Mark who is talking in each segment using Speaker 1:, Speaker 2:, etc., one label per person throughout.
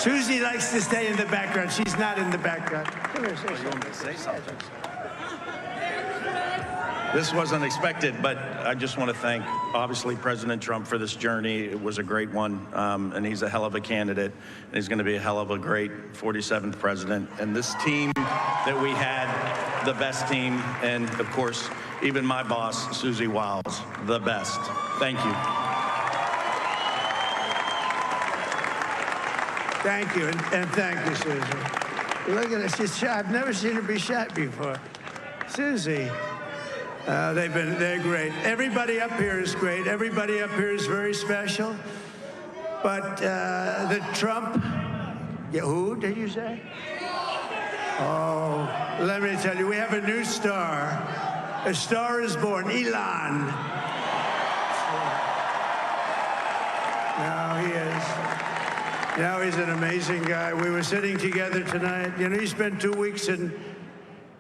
Speaker 1: Susie likes to stay in the background. She's not in the background. Come here, say something.
Speaker 2: Say something. This wasn't expected, but I just want to thank, obviously, President Trump for this journey. It was a great one, and he's a hell of a candidate, and he's going to be a hell of a great 47th president. And this team that we had, the best team, and, of course, even my boss, Susie Wiles, the best. Thank you.
Speaker 1: Thank you, and thank you, Susie. Look at her, she's shy. I've never seen her be shy before. Susie. They're great. Everybody up here is great. Everybody up here is very special. But the Trump, who did you say? Oh, let me tell you, we have a new star. A star is born, Elon. Now he is. Now he's an amazing guy. We were sitting together tonight. You know, he spent 2 weeks in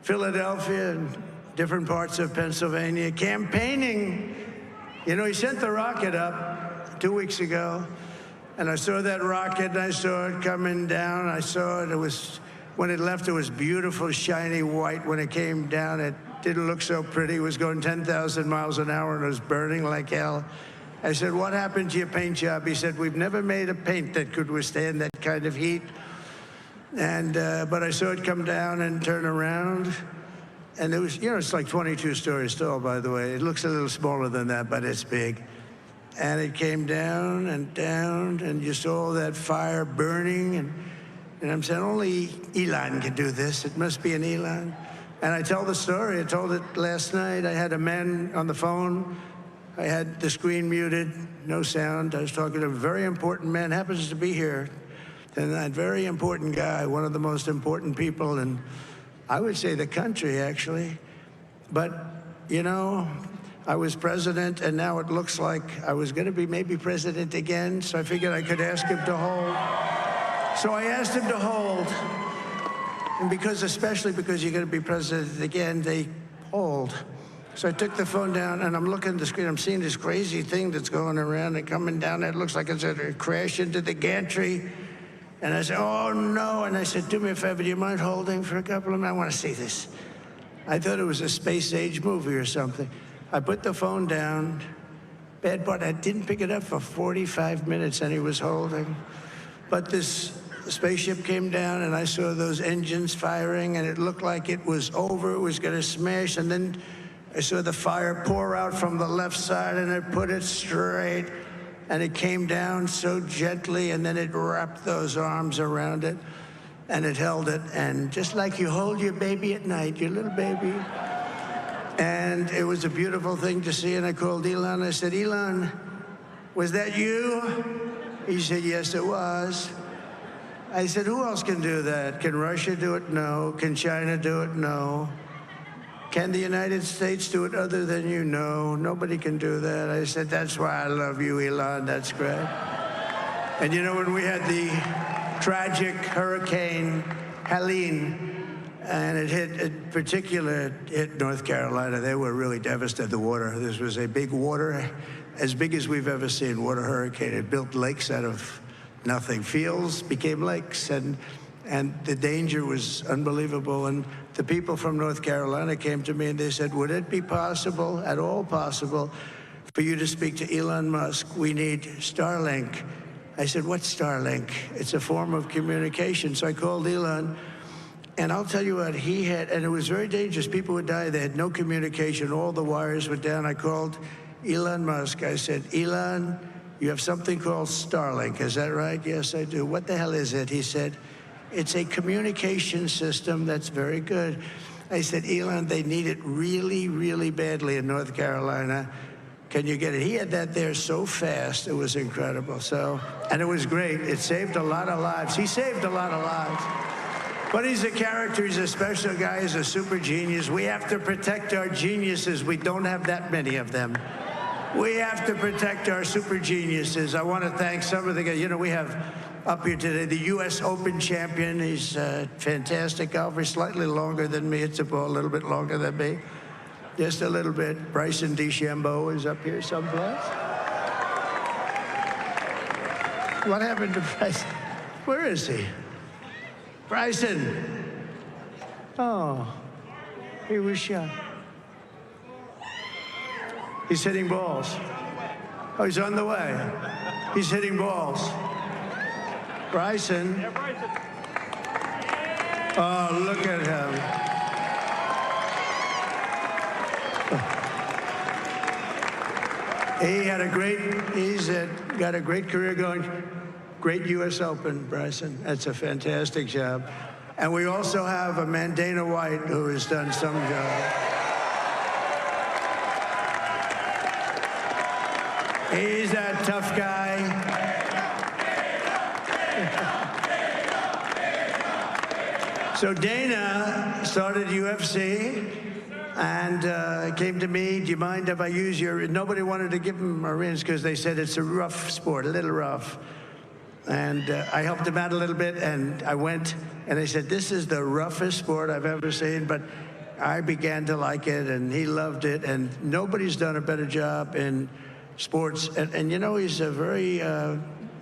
Speaker 1: Philadelphia and different parts of Pennsylvania, campaigning. You know, he sent the rocket up 2 weeks ago, and I saw that rocket, and I saw it coming down. I saw it. When it left, it was beautiful, shiny white. When it came down, it didn't look so pretty. It was going 10,000 miles an hour, and it was burning like hell. I said, what happened to your paint job? He said, we've never made a paint that could withstand that kind of heat. And but I saw it come down and turn around. And it was, you know, it's like 22 stories tall, by the way. It looks a little smaller than that, but it's big. And it came down, and you saw that fire burning. And I'm saying, only Elon can do this. It must be an Elon. And I tell the story. I told it last night. I had a man on the phone. I had the screen muted, no sound. I was talking to a very important man, happens to be here. And that very important guy, one of the most important people in, I would say, the country, actually. But, you know, I was president, and now it looks like I was going to be maybe president again, so I figured I could ask him to hold. So I asked him to hold. And especially because you're going to be president again, they hold. So I took the phone down, and I'm looking at the screen. I'm seeing this crazy thing that's going around and coming down. It looks like it's going to crash into the gantry. And I said, oh, no. And I said, do me a favor, do you mind holding for a couple of minutes? I want to see this. I thought it was a space-age movie or something. I put the phone down. Bad part, I didn't pick it up for 45 minutes, and he was holding. But this spaceship came down, and I saw those engines firing, and it looked like it was over. It was going to smash. And then I saw the fire pour out from the left side, and it put it straight. And it came down so gently, and then it wrapped those arms around it, and it held it. And just like you hold your baby at night, your little baby. And it was a beautiful thing to see. And I called Elon. I said, Elon, was that you? He said, yes, it was. I said, who else can do that? Can Russia do it? No. Can China do it? No. Can the United States do it other than you? No, nobody can do that. I said, that's why I love you, Elon. That's great. And you know, when we had the tragic Hurricane Helene, and it hit North Carolina, they were really devastated, the water. This was a big water, as big as we've ever seen, water hurricane. It built lakes out of nothing. Fields became lakes, and the danger was unbelievable. And the people from North Carolina came to me and they said, would it be possible, at all possible, for you to speak to Elon Musk? We need Starlink. I said, what's Starlink? It's a form of communication. So I called Elon, and I'll tell you what, he had, and it was very dangerous. People would die. They had no communication. All the wires were down. I called Elon Musk. I said, Elon, you have something called Starlink. Is that right? Yes, I do. What the hell is it? He said, it's a communication system that's very good. I said, Elon, they need it really, really badly in North Carolina. Can you get it? He had that there so fast, it was incredible. So, and it was great. It saved a lot of lives. He saved a lot of lives. But he's a character, he's a special guy, he's a super genius. We have to protect our geniuses. We don't have that many of them. We have to protect our super geniuses. I want to thank some of the guys. You know, we have up here today the U.S. Open champion. He's a fantastic golfer, slightly longer than me. It's a little bit longer than me. Just a little bit. Bryson DeChambeau is up here someplace. What happened to Bryson? Where is he? Bryson. Oh, he was shot. He's hitting balls. Oh, he's on the way. He's hitting balls. Bryson. Oh, look at him. He's got a great career going. Great U.S. Open, Bryson. That's a fantastic job. And we also have a man, Dana White, who has done some job. He's a tough guy. So Dana started UFC and came to me, do you mind if I use your, nobody wanted to give him Marines because they said it's a rough sport, a little rough. And I helped him out a little bit, and I went, and I said, this is the roughest sport I've ever seen, but I began to like it, and he loved it, and nobody's done a better job in sports. And you know, he's a very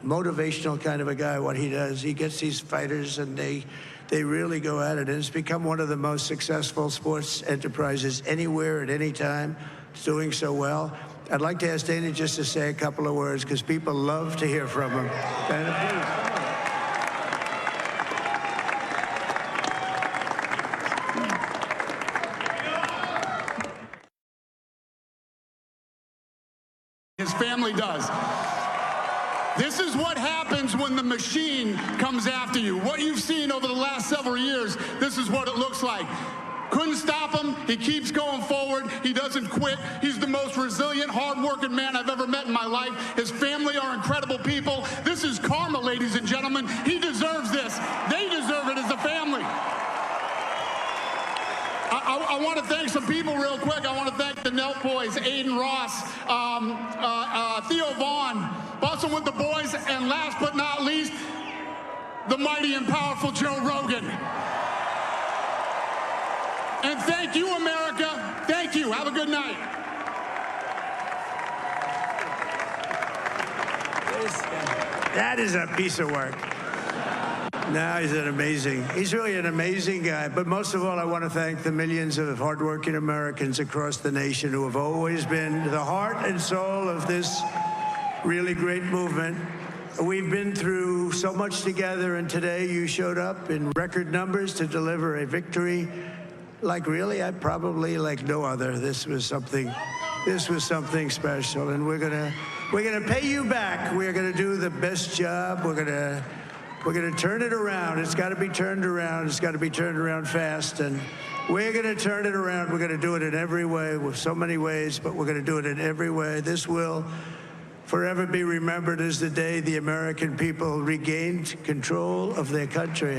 Speaker 1: motivational kind of a guy, what he does. He gets these fighters, and they really go at it, and it's become one of the most successful sports enterprises anywhere at any time. It's doing so well. I'd like to ask Dana just to say a couple of words, because people love to hear from him. Dana, please.
Speaker 3: His family does. This is what happens when the machine comes after you. What you've seen over the last several years, this is what it looks like. Couldn't stop him. He keeps going forward. He doesn't quit. He's the most resilient, hard-working man I've ever met in my life. His family are incredible people. This is karma, ladies and gentlemen. He deserves this. They deserve it as a family. I want to thank some people real quick. I want to thank the Nelt boys, Aiden Ross, Theo Vaughn, busting with the boys, and last but not least, the mighty and powerful Joe Rogan. And thank you, America. Thank you. Have a good night.
Speaker 1: That is a piece of work. No, he's really an amazing guy. But most of all, I want to thank the millions of hardworking Americans across the nation who have always been the heart and soul of this really great movement. We've been through so much together, and today you showed up in record numbers to deliver a victory like really, I probably like no other. This was something special, and we're gonna pay you back. We're gonna do the best job. We're gonna turn it around. It's got to be turned around. It's got to be turned around fast, and we're gonna turn it around. We're gonna do it in every way, with so many ways, but we're gonna do it in every way. This will forever be remembered as the day the American people regained control of their country.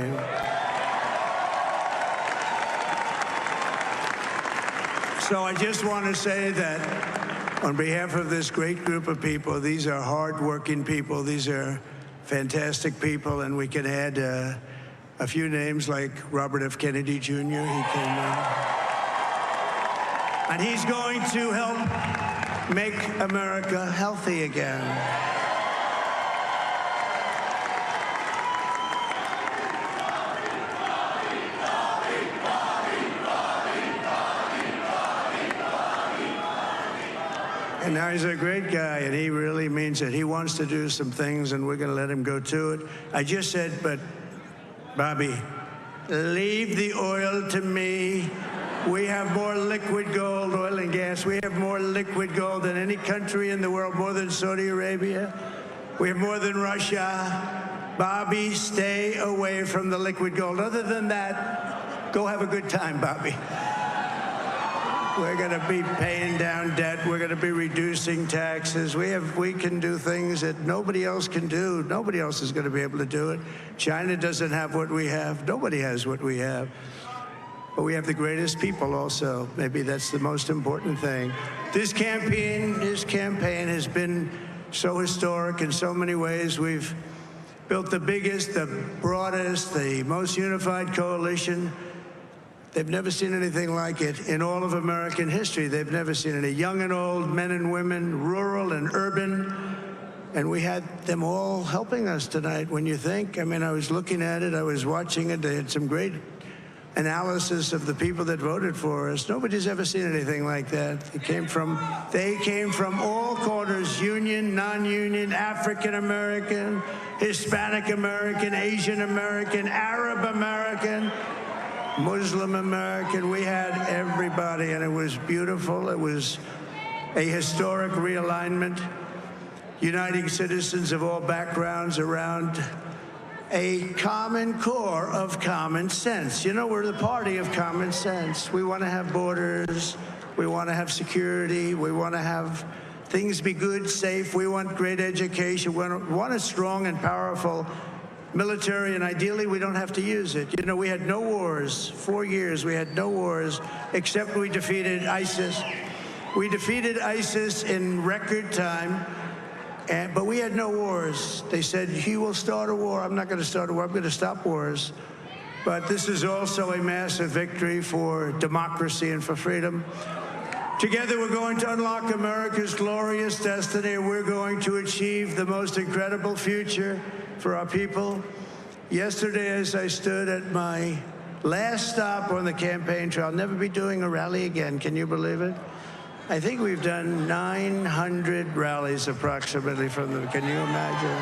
Speaker 1: So I just want to say that on behalf of this great group of people, these are hard-working people. These are fantastic people, and we can add a few names like Robert F. Kennedy Jr. And he's going to help make America healthy again. And now he's a great guy, and he really means it. He wants to do some things, and we're going to let him go to it. I just said, but, Bobby, leave the oil to me. We have more liquid gold, oil and gas. We have more liquid gold than any country in the world, more than Saudi Arabia. We have more than Russia. Bobby, stay away from the liquid gold. Other than that, go have a good time, Bobby. We're going to be paying down debt. We're going to be reducing taxes. We can do things that nobody else can do. Nobody else is going to be able to do it. China doesn't have what we have. Nobody has what we have. But we have the greatest people also. Maybe that's the most important thing. This campaign has been so historic in so many ways. We've built the biggest, the broadest, the most unified coalition. They've never seen anything like it in all of American history. They've never seen it. Young and old, men and women, rural and urban, And we had them all helping us tonight. When you think, I mean, I was looking at it, I was watching it. They had some great analysis of the people that voted for us. Nobody's ever seen anything like that. They came from all corners, union, non-union, African American, Hispanic American, Asian American, Arab American, Muslim American. We had everybody, and it was beautiful. It was a historic realignment, uniting citizens of all backgrounds around a common core of common sense. You know, we're the party of common sense. We want to have borders. We want to have security. We want to have things be good, safe. We want great education. We want a strong and powerful military, and ideally we don't have to use it. You know, we had no wars. 4 years we had no wars, except we defeated ISIS. We defeated ISIS in record time. But we had no wars. They said, he will start a war. I'm not going to start a war. I'm going to stop wars. But this is also a massive victory for democracy and for freedom. Together, we're going to unlock America's glorious destiny. We're going to achieve the most incredible future for our people. Yesterday, as I stood at my last stop on the campaign trail, I'll never be doing a rally again. Can you believe it? I think we've done 900 rallies approximately from them. Can you imagine?